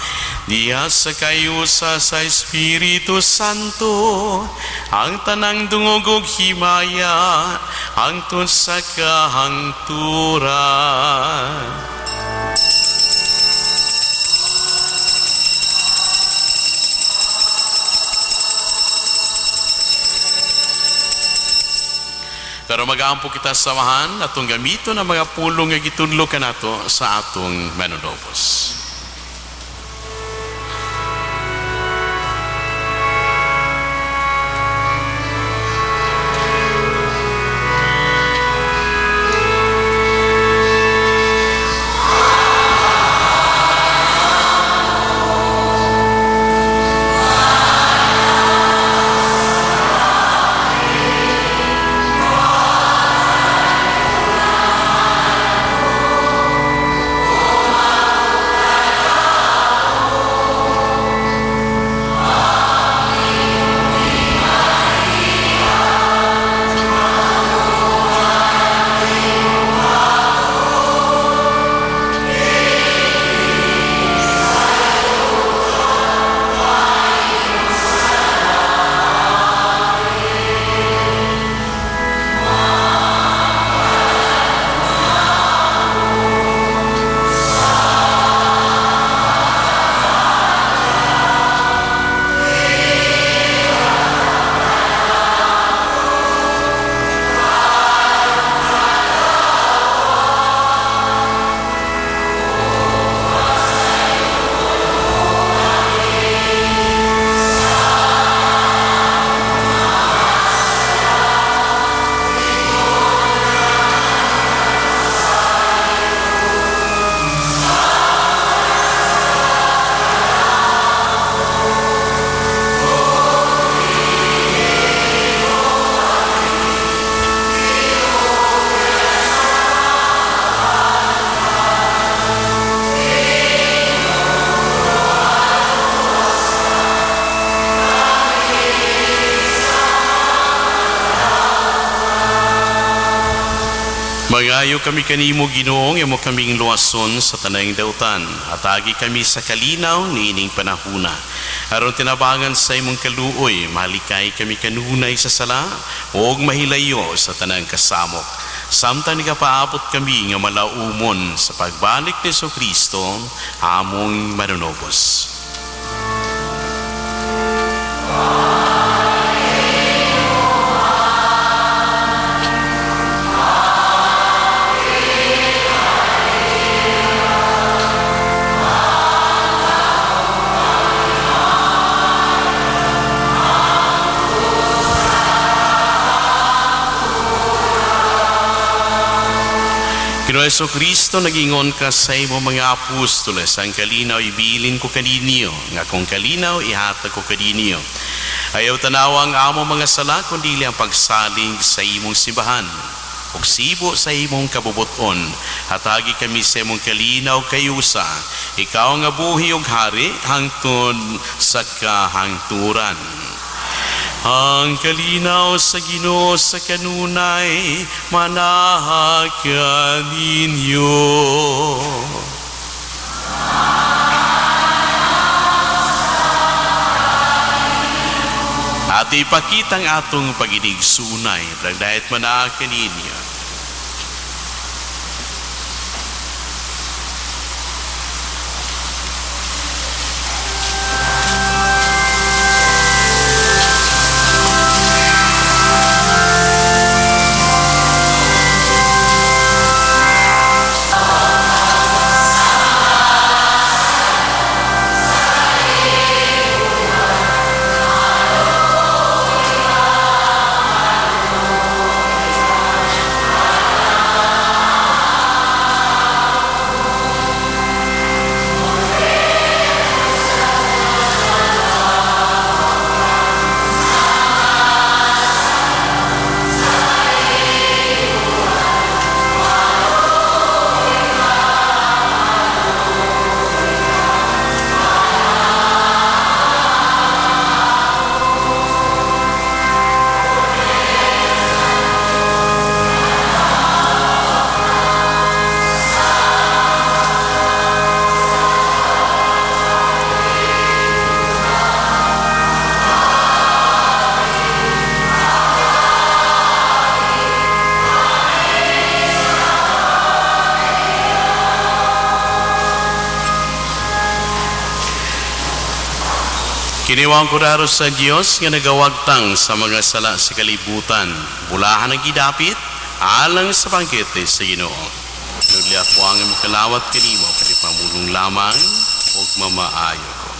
Diha sa kayusa sa Espiritu Santo, ang tanang dungog ug himaya, hangtod sa kahangturan. Pero mag-aampo kita samahan atong gamito ng mga pulong nga gitudlo kanato sa atong manunobos. Mangayo kami kanimo Ginoong imo kaming luwason sa tanang dautan at agi kami sa kalinaw niining panahuna. Aron tinabangan sa imong kaluoy, malikay kami kanunay sa sala ug mahilayo sa tanang kasamok. Samtang nagapaabot kami nga malaumon sa pagbalik ni Kristo among manunobos. Ginoong Kristo, nagingon ka sa imo mga apostoles, ang kalinaw ibilin ko kaninyo, nga kung kalinaw ihatag ko kaninyo. Ayaw tanawa ang amo mga sala, kundi ang pagsaling sa imong simbahan. Ug sibo sa imong kabubuton, hatagi kami sa imong kalinaw kayusa, ikaw nga buhi ug hari, hangtod sa kahangturan. Ang kalinaw sa Ginoo sa kanunay, manaha ka ninyo. At ipakitang atong pagidigsunay, dagdayat manaha ka ninyo. Kiniwang ko daro sa Dios nga nagawagtang sa mga sala sa kalibutan, bulahan ang gidapit, alang sa bangkete sa Ginoo. Nugliat po ang imong kalawat kanimo, kani pamulong lamang ug mamaayo ko.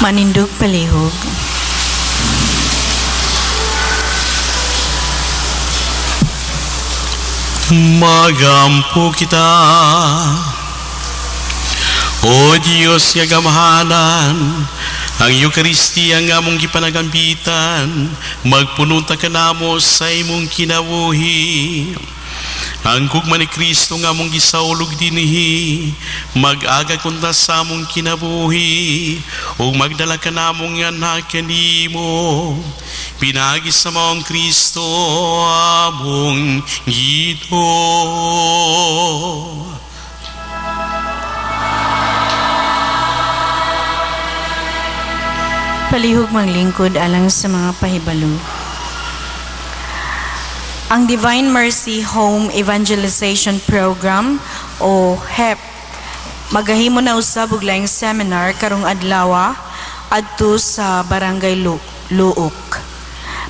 Manindog palihog. Magampo kita, O Diyos nga gamahanan, ang Eucharistia nga among gipanagambitan, magpununta ka namo sa imong kinabuhi. Ang gugma ni Kristo nga among gisaulog dinhi, mag-aga kunta sa among kinabuhi, o magdala ka namong anak kanimo. Pinagi sa maong Kristo among Ginoo. Palihog manglingkod alang sa mga pahibalo. Ang Divine Mercy Home Evangelization Program o HEP magahimo na usab og laing seminar karong adlaw adto sa Barangay Luok.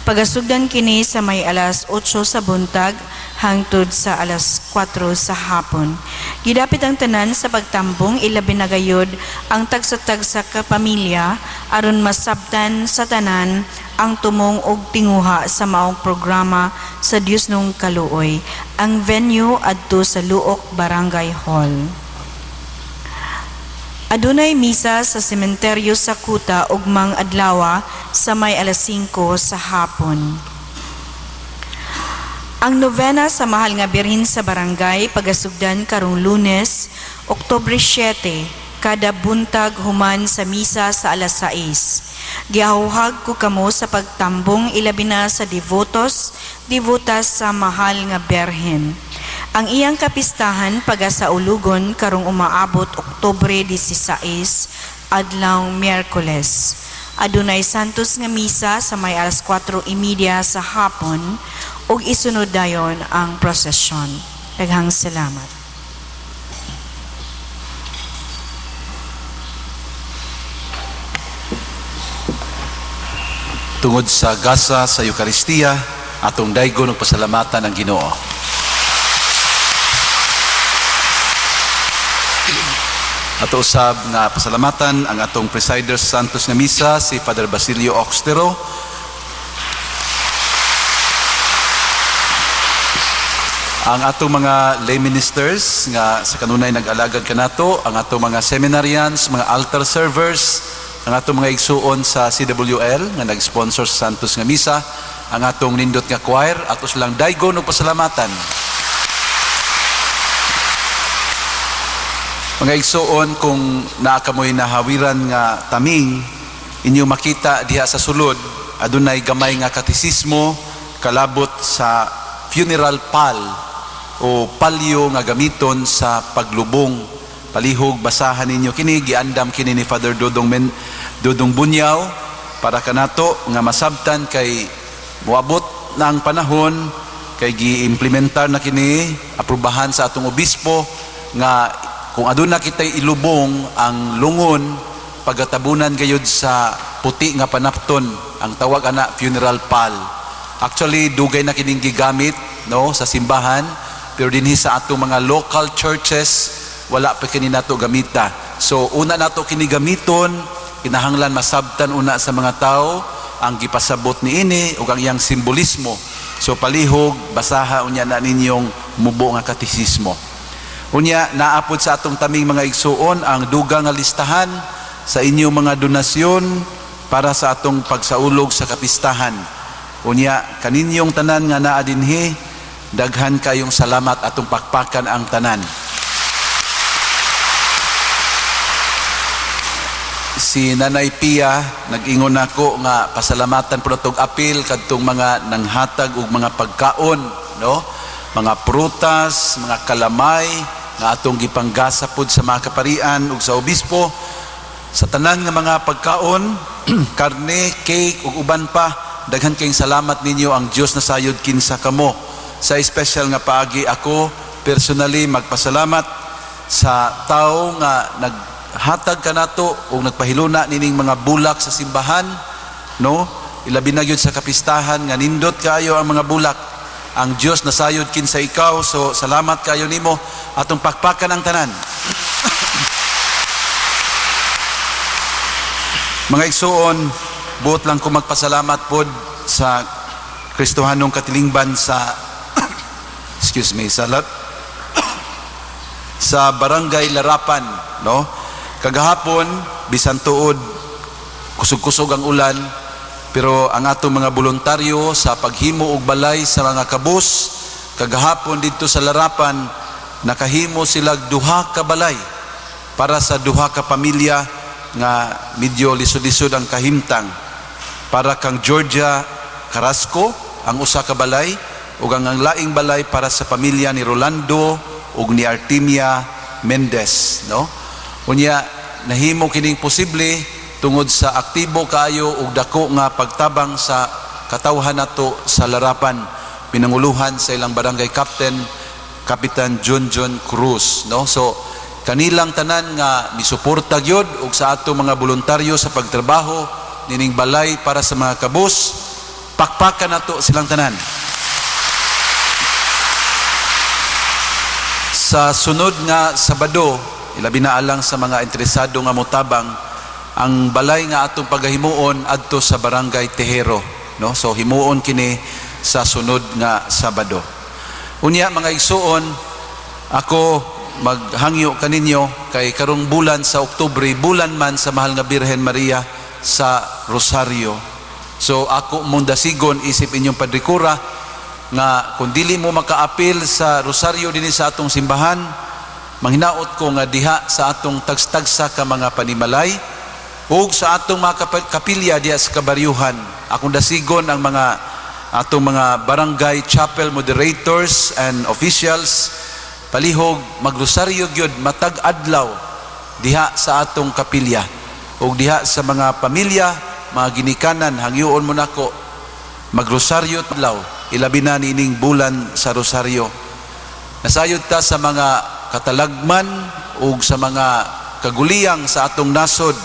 Pagasugdan kini sa may alas 8 sa buntag hangtod sa alas 4 sa hapon. Gidapit ang tanan sa pagtambong ilabi na gayud ang tagsa-tagsa ka pamilya aron masabtan sa tanan ang tumong og tinguha sa maong programa sa Dios nung Kaluoy. Ang venue adto sa Luok Barangay Hall. Adunay misa sa sementeryo sa Kuta ugmang adlaw sa may alas 5 sa hapon. Ang novena sa Mahal nga Birhen sa Barangay pagasugdan karong Lunes, Oktubre 7, kada buntag human sa misa sa alas 6. Giahuhag ko kamo sa pagtambong ilabi na sa devotas sa Mahal nga Birhen. Ang iyang kapistahan pagasaulugon karong umaabot Oktubre 16, adlaw Miyerkules. Adunay santos nga misa sa may alas 4:30 sa hapon ug isunod dayon ang prosesyon. Daghang salamat. Tungod sa gasa sa Eucharistia, atong daygon og pasalamatan ang Ginoo. Ato usab nga pasalamatan ang atong presider sa Santos nga Misa, si Father Basilio Oxtero. Ang atong mga lay ministers nga sa kanunay nag-alagad kanato, ang atong mga seminarians, mga altar servers, ang atong mga igsuon sa CWL nga nag-sponsor sa Santos nga Misa, ang atong nindot nga choir, ato silang daygon og pasalamatan. Mga igsuon, kung naakamoy nahawiran nga taming, inyo makita diha sa sulod, adunay gamay nga katisismo, kalabot sa funeral pal o palyo nga gamiton sa paglubong. Palihog, basahan ninyo kini, giandam kini ni Father Dudong Bunyaw, para kanato nga masabtan kay muabot ng panahon, kay gi-implementar na kini, aprubahan sa atong obispo, nga kung aduna kitay ilubong ang lungon, pagatabunan gayud sa puti nga panapton, ang tawag ana funeral pal. Actually, dugay na kining gigamit no sa simbahan, pero dinhi sa atong mga local churches wala pa kini nato gamita. So una nato kini gamiton, kinahanglan masabtan una sa mga tao ang gipasabot niini ug ang iyang simbolismo. So palihog, basaha unya na ninyong mubo nga katisismo. Unya, naapod sa atong taming mga igsuon ang dugang nga listahan sa inyong mga donasyon para sa atong pagsaulog sa kapistahan. Unya, kaninyong tanan nga naa dinhi, daghan kayong salamat atong pakpakan ang tanan. Si Nanay Pia, nag-ingon ako nga pasalamatan po natong apil kadtong mga nanghatag og mga pagkaon, no? Mga prutas, mga kalamay, nga atong gipanggasa pod sa mga kaparian ug sa obispo, sa tanan nga mga pagkaon, karne, cake ug uban pa, daghan kayong salamat ninyo. Ang Dios na sayod kinsa kamo. Sa special nga paagi, ako personally magpasalamat sa tao nga naghatag kanato ug nagpahiluna nining mga bulak sa simbahan, no? Ilabi na gyud sa kapistahan nga nindot kayo ang mga bulak. Ang Diyos nasayod kinsa ikaw, so salamat kayo nimo, atong pakpakan ang tanan. Mga igsuon, buot lang ko magpasalamat pod sa Kristohanong katilingban sa excuse me, sa Barangay Larapan, no? Kagahapon bisan tuod kusog-kusog ang ulan, pero ang atong mga voluntaryo sa paghimo og balay sa mga kabus kagahapon dito sa Larapan, nakahimo sila duha ka balay para sa duha ka pamilya nga medyo lisod-lisod ang kahimtang. Para kang Georgia Carrasco ang usa ka balay, ug ang laing balay para sa pamilya ni Rolando ug ni Artemia Mendez, no? Unya nahimo kining posible tungod sa aktibo kaayo ug dako nga pagtabang sa katawhan nato sa Larapan, pinanguluhan sa ilang barangay captain, Kapitan John Cruz, no? So kanilang tanan nga misuporta gyud ug sa ato mga voluntaryo sa pagtrabaho nining balay para sa mga kabus, pakpakan nato silang tanan. Sa sunod nga Sabado, ilabi na alang sa mga interesado nga motabang, ang balay nga atong pagahimuon adto sa Barangay Tejero, no? So himuon kini sa sunod nga Sabado. Unya mga igsuon, ako maghangyo kaninyo kay karong bulan sa Oktubre, bulan man sa Mahal nga Birhen Maria sa Rosario. So ako mong dasigon isip inyong padrikura nga kung dili mo makaapil sa Rosario dinhi sa atong simbahan, manghinaot ko nga diha sa atong tagsa ka mga panimalay ug sa atong mga kapilya diha sa kabaryuhan, akong dasigon ang mga atong mga barangay chapel moderators and officials palihog magrosaryo gyud matag adlaw diha sa atong kapilya ug diha sa mga pamilya, mga ginikanan, hangyoon mo nako magrosaryo adlaw, ilabi na nining bulan sa Rosario. Nasayod ta sa mga katalagman ug sa mga kaguliyang sa atong nasod,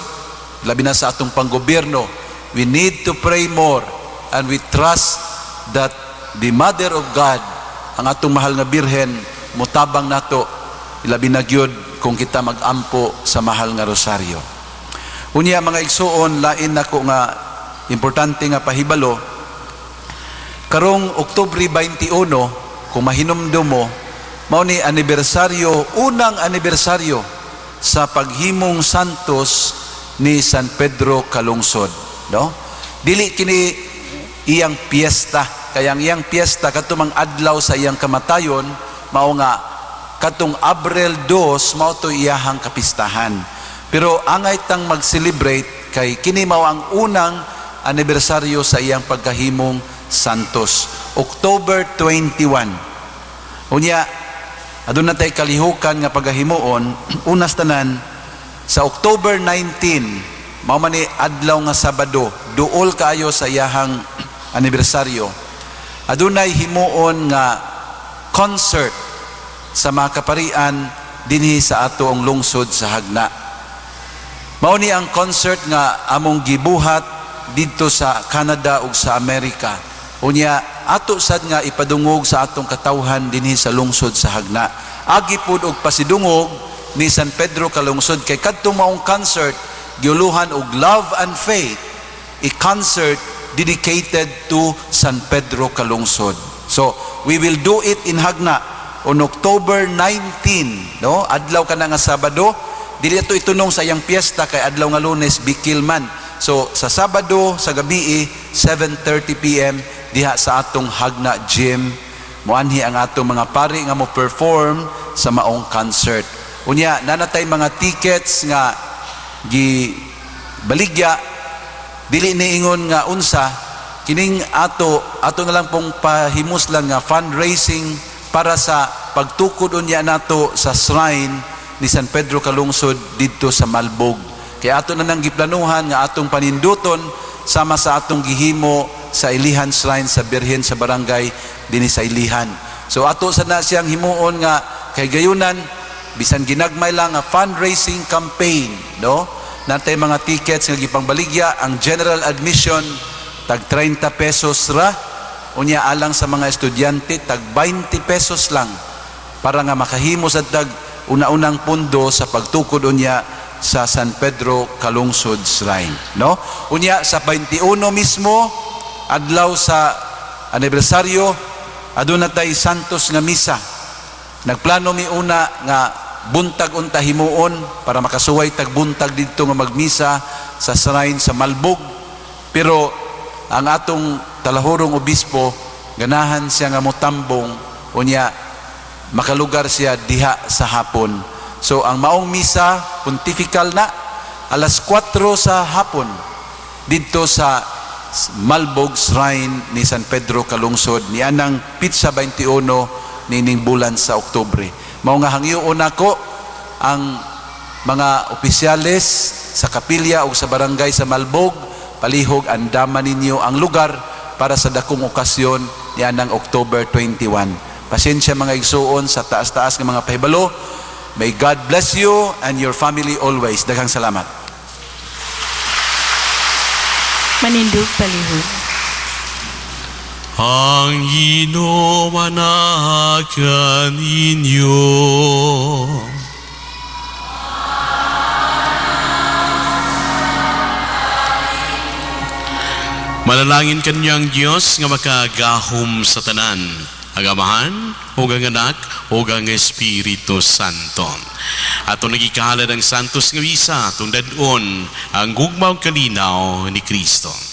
labi na sa atong panggobyerno. We need to pray more and we trust that the Mother of God, ang atong mahal nga Birhen, mutabang nato, ilabi na gyud kung kita magampo sa mahal nga Rosario. Unya mga igsuon, lain nako nga importante nga pahibalo, karong Oktubre 21, kung mahinumdum mo, mao ni anibersaryo, unang anibersaryo sa paghimong santos ni San Pedro Calungsod, no? Dili kini iyang piyesta, kaya ang iyang piyesta katumang adlaw sa iyang kamatayon mao nga katong Abril 2 mao to iyahang kapistahan. Pero angay tang mag-celebrate kay kini mao ang unang anibersaryo sa iyang pagkahimong santos, October 21. Unya aduna tay kalihukan nga pagahimuon, unas tanan sa October 19, mao man ni adlaw nga Sabado, duol kaayo sa iyahang anibersaryo. Adunay himuon nga concert sa mga kaparian dinhi sa ato ang lungsod sa Hagna. Mao ni ang concert nga among gibuhat didto sa Canada ug sa Amerika. Unya ato sad nga ipadungog sa atong katawhan dinhi sa lungsod sa Hagna. Agi pud og pasidungog ni San Pedro Calungsod kay kadtong maong concert giuluhan og Love and Faith, a concert dedicated to San Pedro Calungsod. So we will do it in Hagna on October 19, no? Adlaw kana nga Sabado. Dili ito itunong sa iyang piyesta kay adlaw nga Lunes bikil man. So sa Sabado sa gabi 7:30 PM diha sa atong Hagna Gym, muanhi ang atong mga pari nga mo perform sa maong concert. Unya nanatay mga tickets nga gibaligya, dili niingon nga unsa kining ato na lang pong pahimus lang nga fundraising para sa pagtukod unya nato sa shrine ni San Pedro Calungsod didto sa Malbog. Kaya ato na nang giplanuhan nga atong paninduton sama sa atong gihimo sa Ilihan Shrine sa Birhen sa barangay dinhi sa Ilihan. So ato sa na siyang himuon nga kay gayunan bisan ginagmay lang nga fundraising campaign, no? Natay mga tickets nga gipangbaligya, ang general admission tag 30 pesos ra, unya alang sa mga estudyante tag 20 pesos lang para nga makahimo sa tag una-unang pundo sa pagtukod unya sa San Pedro Calungsod Shrine, no? Unya sa 21 mismo adlaw sa anibersaryo aduna tay santos nga misa. Nagplano mi una nga buntag unta himuon para makasuway tag buntag didto nga magmisa sa shrine sa Malbog, pero ang atong talahurong obispo ganahan siya nga motambong unya makalugar siya diha sa hapon. So ang maong misa pontifical na alas 4 sa hapon didto sa Malbog Shrine ni San Pedro Calungsod ni anang Pitsa 21 nining bulan sa Oktubre. Mao nga hangyoon ako ang mga opisyales sa kapilya o sa barangay sa Malbog, palihog andaman ninyo ang lugar para sa dakong okasyon ni anang October 21. Pasensya mga igsuon sa taas-taas ng mga pahibalo. May God bless you and your family always. Daghang salamat. Manindog palihog. Ang Ginoo manakan inyo. Manalangin kanyang Diyos nga makagahom sa tanan, ang Amahan, o ang Anak, o ang Espiritu Santo. Ato nagikahalad ang Santos nga Misa, tundadon ang gugmaw kalinaw ni Kristo.